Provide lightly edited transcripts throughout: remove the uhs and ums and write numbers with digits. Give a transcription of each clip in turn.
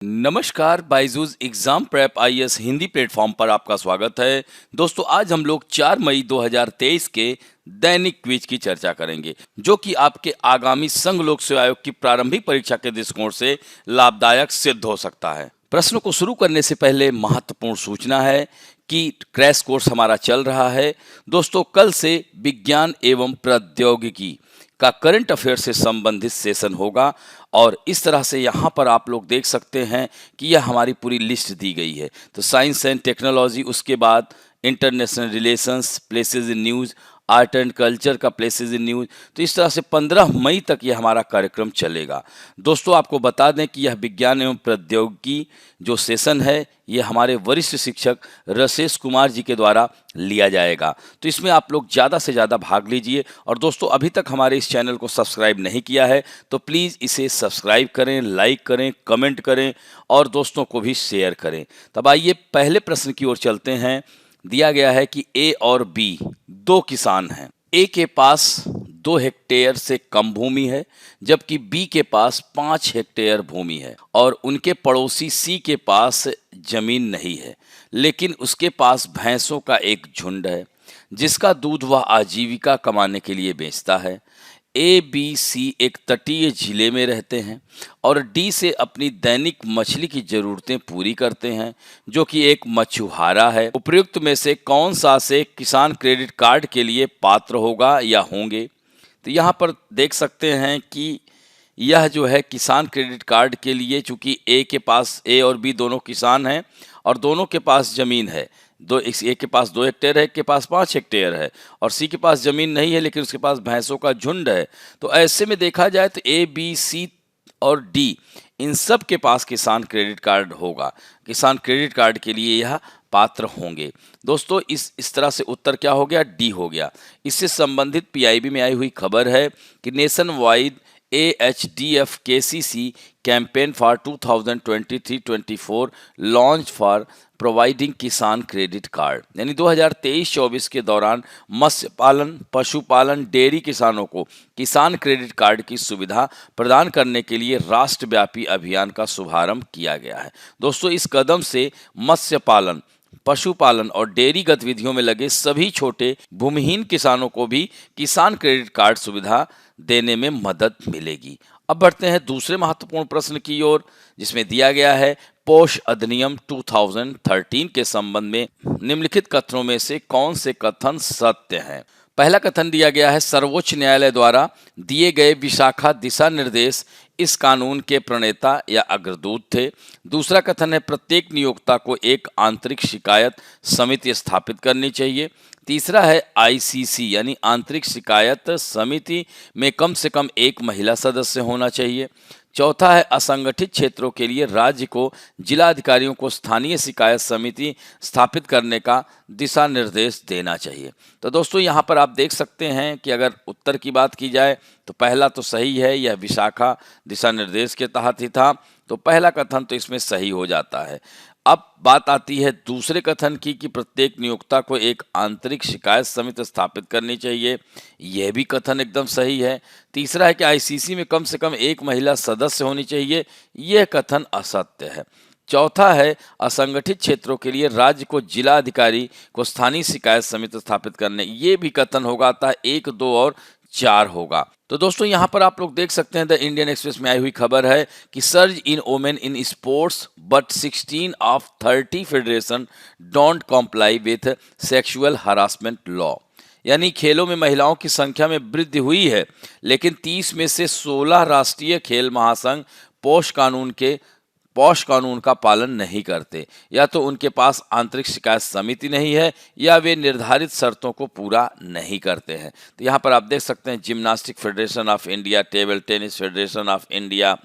नमस्कार, Byju's exam prep IAS Hindi platform पर आपका स्वागत है। दोस्तों, आज हम लोग 4 मई 2023 के दैनिक क्विज की चर्चा करेंगे, जो कि आपके आगामी संघ लोक सेवा आयोग की प्रारंभिक परीक्षा के दृष्टिकोण से लाभदायक सिद्ध हो सकता है। प्रश्नों को शुरू करने से पहले महत्वपूर्ण सूचना है कि क्रैश कोर्स हमारा चल रहा है। दोस्तों, कल से विज्ञान एवं प्रौद्योगिकी का करंट अफेयर से संबंधित सेशन होगा और इस तरह से यहाँ पर आप लोग देख सकते हैं कि यह हमारी पूरी लिस्ट दी गई है। तो साइंस एंड टेक्नोलॉजी, उसके बाद international relations, places in news, art and culture का प्लेसेस इन न्यूज़। तो इस तरह से 15 मई तक यह हमारा कार्यक्रम चलेगा। दोस्तों, आपको बता दें कि यह विज्ञान एवं प्रौद्योगिकी जो सेशन है, ये हमारे वरिष्ठ शिक्षक रसेश कुमार जी के द्वारा लिया जाएगा। तो इसमें आप लोग ज़्यादा से ज़्यादा भाग लीजिए। और दोस्तों, अभी तक हमारे इस चैनल को सब्सक्राइब नहीं किया है तो प्लीज़ इसे सब्सक्राइब करें, लाइक करें, कमेंट करें और दोस्तों को भी शेयर करें। तब आइए पहले प्रश्न की ओर चलते हैं। दिया गया है कि ए और बी दो किसान हैं। ए के पास 2 हेक्टेयर से कम भूमि है, जबकि बी के पास 5 हेक्टेयर भूमि है और उनके पड़ोसी सी के पास जमीन नहीं है, लेकिन उसके पास भैंसों का एक झुंड है जिसका दूध वह आजीविका कमाने के लिए बेचता है। ए, बी, सी एक तटीय जिले में रहते हैं और डी से अपनी दैनिक मछली की ज़रूरतें पूरी करते हैं, जो कि एक मछुआरा है। उपर्युक्त में से कौन सा से किसान क्रेडिट कार्ड के लिए पात्र होगा या होंगे? तो यहाँ पर देख सकते हैं कि यह जो है किसान क्रेडिट कार्ड के लिए, चूंकि ए और बी दोनों किसान हैं और दोनों के पास ज़मीन है। ए के पास 2 हेक्टेयर है, एक के पास 5 हेक्टेयर है और सी के पास ज़मीन नहीं है, लेकिन उसके पास भैंसों का झुंड है। तो ऐसे में देखा जाए तो ए, बी, सी और डी इन सब के पास किसान क्रेडिट कार्ड होगा। किसान क्रेडिट कार्ड के लिए यह पात्र होंगे। दोस्तों, इस तरह से उत्तर क्या हो गया? डी हो गया। इससे संबंधित पीआईबी में आई हुई खबर है कि nation wide AHDF KCC campaign for 2023-24 launch for providing किसान क्रेडिट कार्ड, यानी 2023-24 के दौरान मत्स्य पालन, पशुपालन, डेयरी किसानों को किसान क्रेडिट कार्ड की सुविधा प्रदान करने के लिए राष्ट्रव्यापी अभियान का शुभारंभ किया गया है। दोस्तों, इस कदम से मत्स्य पालन, पशुपालन और डेयरी गतिविधियों में लगे सभी छोटे भूमिहीन किसानों को भी किसान क्रेडिट कार्ड सुविधा देने में मदद मिलेगी। अब बढ़ते हैं दूसरे महत्वपूर्ण प्रश्न की ओर, जिसमें दिया गया है पोष अधिनियम 2013 के संबंध में निम्नलिखित कथनों में से कौन से कथन सत्य हैं? पहला कथन दिया गया है सर्वोच्च न्यायालय द्वारा दिए गए विशाखा दिशा निर्देश इस कानून के प्रणेता या अग्रदूत थे। दूसरा कथन है प्रत्येक नियोक्ता को एक आंतरिक शिकायत समिति स्थापित करनी चाहिए। तीसरा है आईसीसी यानी आंतरिक शिकायत समिति में कम से कम एक महिला सदस्य होना चाहिए। चौथा है असंगठित क्षेत्रों के लिए राज्य को जिला अधिकारियों को स्थानीय शिकायत समिति स्थापित करने का दिशा निर्देश देना चाहिए। तो दोस्तों, यहाँ पर आप देख सकते हैं कि अगर उत्तर की बात की जाए तो पहला तो सही है, यह विशाखा दिशा निर्देश के तहत ही था, तो पहला कथन तो इसमें सही हो जाता है। अब बात आती है दूसरे कथन की कि प्रत्येक नियोक्ता को एक आंतरिक शिकायत समिति स्थापित करनी चाहिए, यह भी कथन एकदम सही है। तीसरा है कि आईसीसी में कम से कम एक महिला सदस्य होनी चाहिए, यह कथन असत्य है। चौथा है असंगठित क्षेत्रों के लिए राज्य को जिला अधिकारी को स्थानीय शिकायत समिति स्थापित करने, ये भी कथन होगा, अतः 1, 2 और 4 होगा। तो दोस्तों, यहाँ पर आप लोग देख सकते हैं द इंडियन एक्सप्रेस में आई हुई खबर है कि surge in women in sports but 16 of 30 federation don't comply with sexual harassment law, यानी खेलों में महिलाओं की संख्या में वृद्धि हुई है, लेकिन 30 में से 16 राष्ट्रीय खेल महासंघ पॉश कानून का पालन नहीं करते, या तो उनके पास आंतरिक शिकायत समिति नहीं है या वे निर्धारित शर्तों को पूरा नहीं करते हैं। तो यहाँ पर आप देख सकते हैं gymnastic federation of India, table tennis federation of India,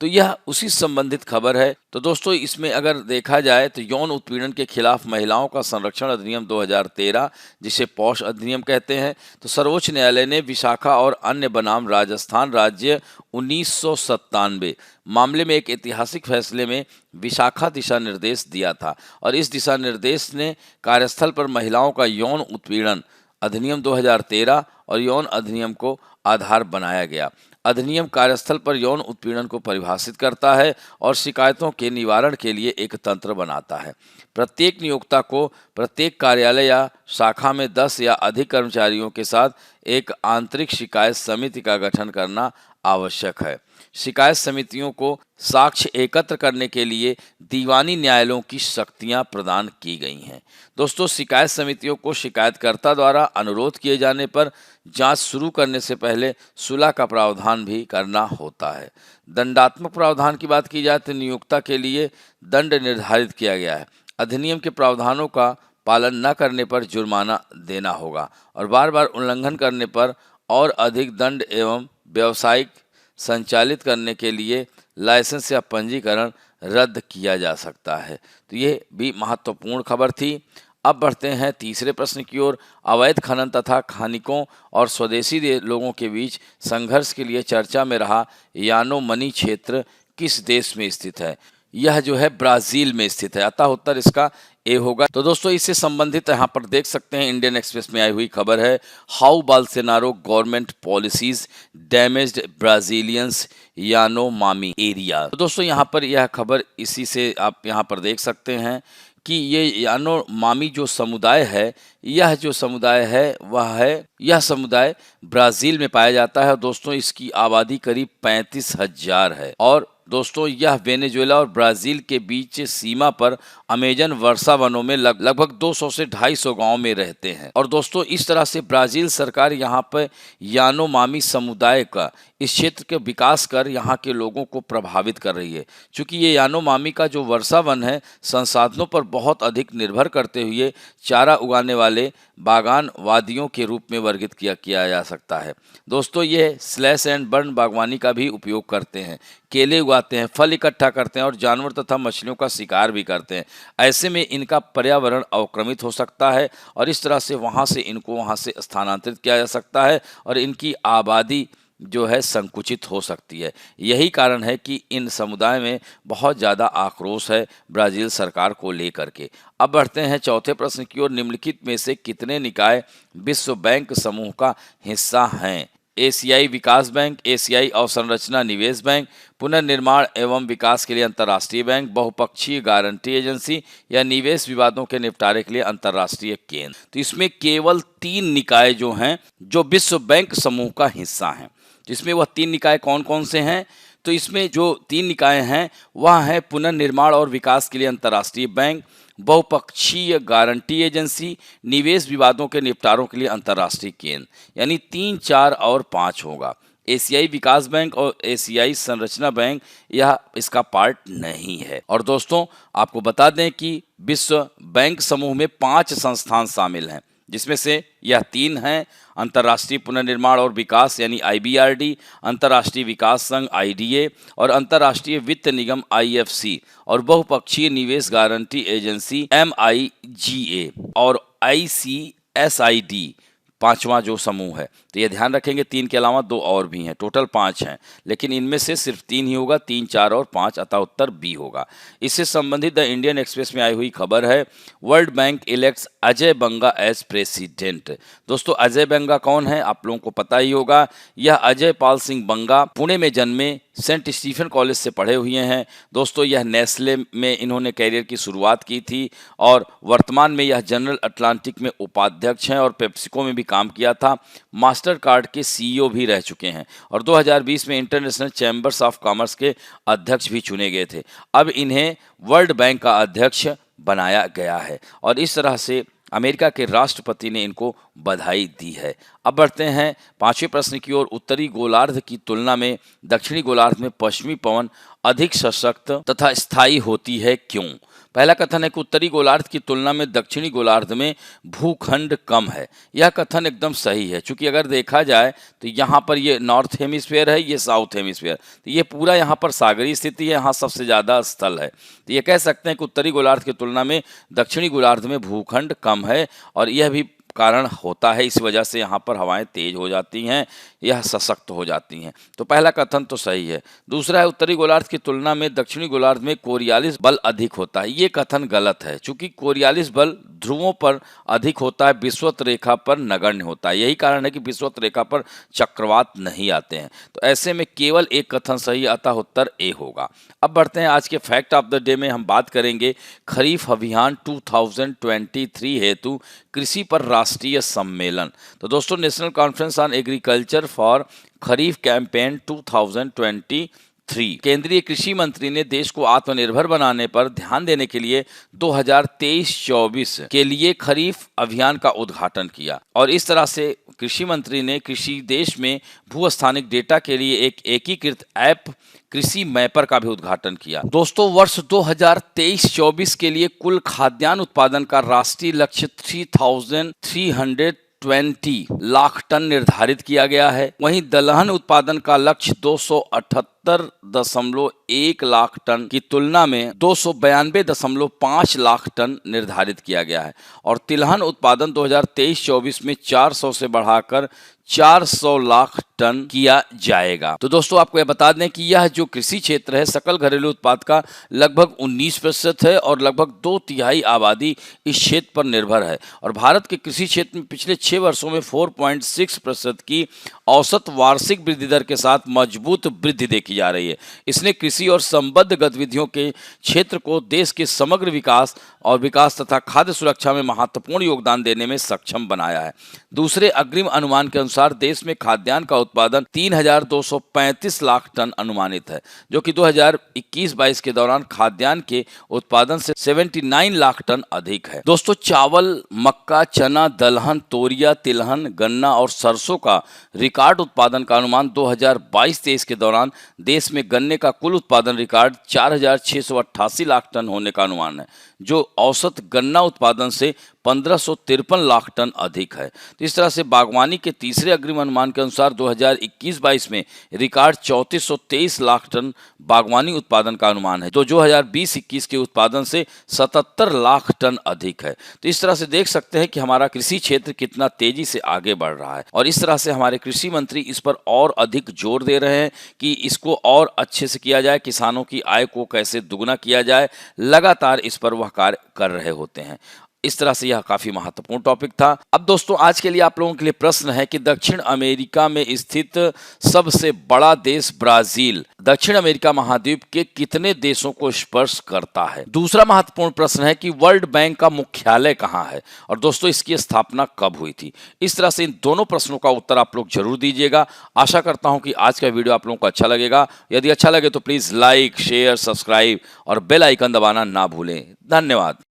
तो यह उसी संबंधित खबर है। तो दोस्तों, इसमें अगर देखा जाए तो यौन उत्पीड़न के खिलाफ महिलाओं का संरक्षण अधिनियम 2013, जिसे पॉश अधिनियम कहते हैं, तो सर्वोच्च न्यायालय ने विशाखा और अन्य बनाम राजस्थान राज्य 1997 मामले में एक ऐतिहासिक फैसले में विशाखा दिशा निर्देश दिया था और इस दिशा निर्देश ने कार्यस्थल पर महिलाओं का यौन उत्पीड़न अधिनियम 2013 और यौन अधिनियम को आधार बनाया गया। अधिनियम कार्यस्थल पर यौन उत्पीड़न को परिभाषित करता है और शिकायतों के निवारण के लिए एक तंत्र बनाता है। प्रत्येक नियोक्ता को प्रत्येक कार्यालय या शाखा में 10 या अधिक कर्मचारियों के साथ एक आंतरिक शिकायत समिति का गठन करना आवश्यक है। शिकायत समितियों को साक्ष्य एकत्र करने के लिए दीवानी न्यायालयों की शक्तियां प्रदान की गई हैं। दोस्तों, शिकायत समितियों को शिकायतकर्ता द्वारा अनुरोध किए जाने पर जांच शुरू करने से पहले सुलह का प्रावधान भी करना होता है। दंडात्मक प्रावधान की बात की जाए तो नियोक्ता के लिए दंड निर्धारित किया गया है। अधिनियम के प्रावधानों का पालन न करने पर जुर्माना देना होगा और बार बार उल्लंघन करने पर और अधिक दंड एवं व्यावसायिक संचालित करने के लिए लाइसेंस या पंजीकरण रद्द किया जा सकता है। तो ये भी महत्वपूर्ण खबर थी। अब बढ़ते हैं तीसरे प्रश्न की ओर। अवैध खनन तथा खनिकों और स्वदेशी लोगों के बीच संघर्ष के लिए चर्चा में रहा यानोमनी क्षेत्र किस देश में स्थित है? यह जो है ब्राज़ील में स्थित है, अतः उत्तर इसका ए होगा। तो दोस्तों, इससे संबंधित यहाँ पर देख सकते हैं इंडियन एक्सप्रेस में आई हुई खबर है, how Bolsonaro government policies damaged Brazilians Yanomami area. तो दोस्तों, यहाँ पर यह खबर इसी से आप यहाँ पर देख सकते हैं कि ये यानोमामी जो समुदाय है, यह समुदाय ब्राज़ील में पाया जाता है। दोस्तों, इसकी आबादी करीब 35,000 है और दोस्तों, यह वेनेजुएला और ब्राज़ील के बीच सीमा पर अमेजन वर्षा वनों में लगभग 200 से 250 गांव में रहते हैं। और दोस्तों, इस तरह से ब्राज़ील सरकार यहाँ पर यानोमामी समुदाय का इस क्षेत्र के विकास कर यहाँ के लोगों को प्रभावित कर रही है। चूँकि ये यानोमामी का जो वर्षा वन है, संसाधनों पर बहुत अधिक निर्भर करते हुए चारा उगाने वाले बागान वादियों के रूप में वर्गित किया जा सकता है। दोस्तों, ये स्लैश एंड बर्न बागवानी का भी उपयोग करते हैं, केले उगाते हैं, फल इकट्ठा करते हैं और जानवर तथा मछलियों का शिकार भी करते हैं। ऐसे में इनका पर्यावरण अवक्रमित हो सकता है और इस तरह से वहाँ से स्थानांतरित किया जा सकता है और इनकी आबादी जो है संकुचित हो सकती है। यही कारण है कि इन समुदाय में बहुत ज़्यादा आक्रोश है ब्राज़ील सरकार को लेकर के। अब बढ़ते हैं चौथे प्रश्न की ओर। निम्नलिखित में से कितने निकाय विश्व बैंक समूह का हिस्सा हैं? एशियाई विकास बैंक, एशियाई अवसंरचना निवेश बैंक, पुनर्निर्माण एवं विकास के लिए अंतर्राष्ट्रीय बैंक, बहुपक्षीय गारंटी एजेंसी या निवेश विवादों के निपटारे के लिए अंतर्राष्ट्रीय केंद्र। तो इसमें केवल 3 निकाय जो हैं जो विश्व बैंक समूह का हिस्सा हैं। जिसमें वह 3 निकाय कौन कौन से हैं? तो इसमें जो 3 निकाय हैं वह है पुनर्निर्माण और विकास के लिए अंतर्राष्ट्रीय बैंक, बहुपक्षीय गारंटी एजेंसी, निवेश विवादों के निपटारों के लिए अंतर्राष्ट्रीय केंद्र। यानी 3, 4 और 5 होगा। एशियाई विकास बैंक और एशियाई संरचना बैंक यह इसका पार्ट नहीं है। और दोस्तों, आपको बता दें कि विश्व बैंक समूह में 5 संस्थान शामिल हैं, जिसमें से यह 3 हैं: अंतर्राष्ट्रीय पुनर्निर्माण और विकास यानी IBRD, अंतर्राष्ट्रीय विकास संघ IDA और अंतर्राष्ट्रीय वित्त निगम IFC और बहुपक्षीय निवेश गारंटी एजेंसी MIGA और ICSID 5वां जो समूह है। तो ये ध्यान रखेंगे 3 के अलावा 2 और भी हैं, टोटल 5 हैं, लेकिन इनमें से सिर्फ 3 ही होगा, 3, 4 और 5, अतः उत्तर बी होगा। इससे संबंधित द इंडियन एक्सप्रेस में आई हुई खबर है, वर्ल्ड बैंक इलेक्ट्स अजय बंगा एज प्रेसिडेंट। दोस्तों, अजय बंगा कौन है? आप लोगों को पता ही होगा। यह अजय पाल सिंह बंगा पुणे में जन्मे, सेंट स्टीफन कॉलेज से पढ़े हुए हैं। दोस्तों, यह नेस्ले में इन्होंने कैरियर की शुरुआत की थी और वर्तमान में यह जनरल अटलांटिक में उपाध्यक्ष हैं और पेप्सिको में भी काम किया था। मास्टर कार्ड के CEO भी रह चुके हैं और 2020 में इंटरनेशनल चैम्बर्स ऑफ कॉमर्स के अध्यक्ष भी चुने गए थे। अब इन्हें वर्ल्ड बैंक का अध्यक्ष बनाया गया है और इस तरह से अमेरिका के राष्ट्रपति ने इनको बधाई दी है। अब बढ़ते हैं 5वें प्रश्न की ओर। उत्तरी गोलार्ध की तुलना में दक्षिणी गोलार्ध में पश्चिमी पवन अधिक सशक्त तथा स्थायी होती है, क्यों? पहला कथन है कि उत्तरी गोलार्ध की तुलना में दक्षिणी गोलार्ध में भूखंड कम है। यह कथन एकदम सही है, क्योंकि अगर देखा जाए तो यहाँ पर ये नॉर्थ हेमिस्फीयर है, ये साउथ हेमिस्फीयर, तो ये पूरा यहाँ पर सागरीय स्थिति है, यहाँ सबसे ज़्यादा स्थल है। तो ये कह सकते हैं कि उत्तरी गोलार्ध की तुलना में दक्षिणी गोलार्ध में भूखंड कम है और यह भी कारण होता है, इस वजह से यहाँ पर हवाएं तेज हो जाती हैं, यह सशक्त हो जाती हैं। तो पहला कथन तो सही है। दूसरा है, उत्तरी गोलार्ध की तुलना में दक्षिणी गोलार्ध में कोरियालिस बल अधिक होता है। ये कथन गलत है, क्योंकि कोरियालिस बल ध्रुवों पर अधिक होता है, विषुवत रेखा पर नगण्य होता है। यही कारण है कि विषुवत रेखा पर चक्रवात नहीं आते हैं। तो ऐसे में केवल एक कथन सही, अतः उत्तर ए होगा। अब बढ़ते हैं आज के फैक्ट ऑफ द डे में। हम बात करेंगे खरीफ अभियान 2023 हेतु कृषि पर राष्ट्रीय सम्मेलन। तो दोस्तों, national conference on agriculture for kharif campaign 2023, केंद्रीय कृषि मंत्री ने देश को आत्मनिर्भर बनाने पर ध्यान देने के लिए 2023-24 के लिए खरीफ अभियान का उद्घाटन किया। और इस तरह से कृषि मंत्री ने कृषि देश में भूस्थानिक डेटा के लिए एक एकीकृत ऐप कृषि मैपर का भी उद्घाटन किया। दोस्तों, वर्ष 2023-24 के लिए कुल खाद्यान्न उत्पादन का राष्ट्रीय लक्ष्य 3,320 लाख टन निर्धारित किया गया है। वहीं दलहन उत्पादन का लक्ष्य 278.1 लाख टन की तुलना में 292.5 लाख टन निर्धारित किया गया है। और तिलहन उत्पादन 2023-24 में 400 से बढ़ाकर 400 लाख टन किया जाएगा। तो दोस्तों, आपको यह बता दें कि यह जो कृषि क्षेत्र है सकल घरेलू उत्पाद का लगभग 19% है और लगभग 2/3 आबादी इस क्षेत्र पर निर्भर है। और भारत के कृषि क्षेत्र में पिछले 6 वर्षों में 4.6% की औसत वार्षिक वृद्धि दर के साथ मजबूत वृद्धि देखी जा रही है। इसने कृषि और संबद्ध गतिविधियों के क्षेत्र को देश के समग्र विकास तथा खाद्य सुरक्षा में महत्वपूर्ण योगदान देने में सक्षम बनाया है। दूसरे अग्रिम अनुमान के अनुसार देश में खाद्यान्न का उत्पादन 3,235 लाख टन अनुमानित है, जो कि 2021-22 के दौरान खाद्यान्न के उत्पादन से 79 लाख टन अधिक है। दोस्तों, चावल, मक्का, चना, दलहन, तोरिया, तिलहन, गन्ना और सरसों का रिकॉर्ड उत्पादन का अनुमान 2022-23 के दौरान देश में गन्ने का कुल उत्पादन रिकॉर्ड 4,688 लाख टन होने का अनुमान है, जो औसत गन्ना उत्पादन से 1,553 लाख टन अधिक है। तो इस तरह से बागवानी के तीसरे अग्रिम अनुमान के अनुसार 2021-22 में रिकॉर्ड 3,423 लाख टन बागवानी उत्पादन का अनुमान है, जो 2020-21 के उत्पादन से 77 लाख टन अधिक है। तो इस तरह से देख सकते हैं कि हमारा कृषि क्षेत्र कितना तेजी से आगे बढ़ रहा है। और इस तरह से हमारे कृषि मंत्री इस पर और अधिक जोर दे रहे हैं कि इसको और अच्छे से किया जाए, किसानों की आय को कैसे दुगना किया जाए, लगातार इस पर वह कार्य कर रहे होते हैं। इस तरह से यह काफी महत्वपूर्ण टॉपिक था। अब दोस्तों, आज के लिए आप लोगों के लिए प्रश्न है कि दक्षिण अमेरिका में स्थित सबसे बड़ा देश ब्राजील दक्षिण अमेरिका महाद्वीप के कितने देशों को स्पर्श करता है? दूसरा महत्वपूर्ण प्रश्न है कि वर्ल्ड बैंक का मुख्यालय कहाँ है और दोस्तों इसकी स्थापना कब हुई थी? इस तरह से इन दोनों प्रश्नों का उत्तर आप लोग जरूर दीजिएगा। आशा करता हूं कि आज का वीडियो आप लोगों को अच्छा लगेगा। यदि अच्छा लगे तो प्लीज लाइक, शेयर, सब्सक्राइब और बेल आइकन दबाना ना भूलें। धन्यवाद।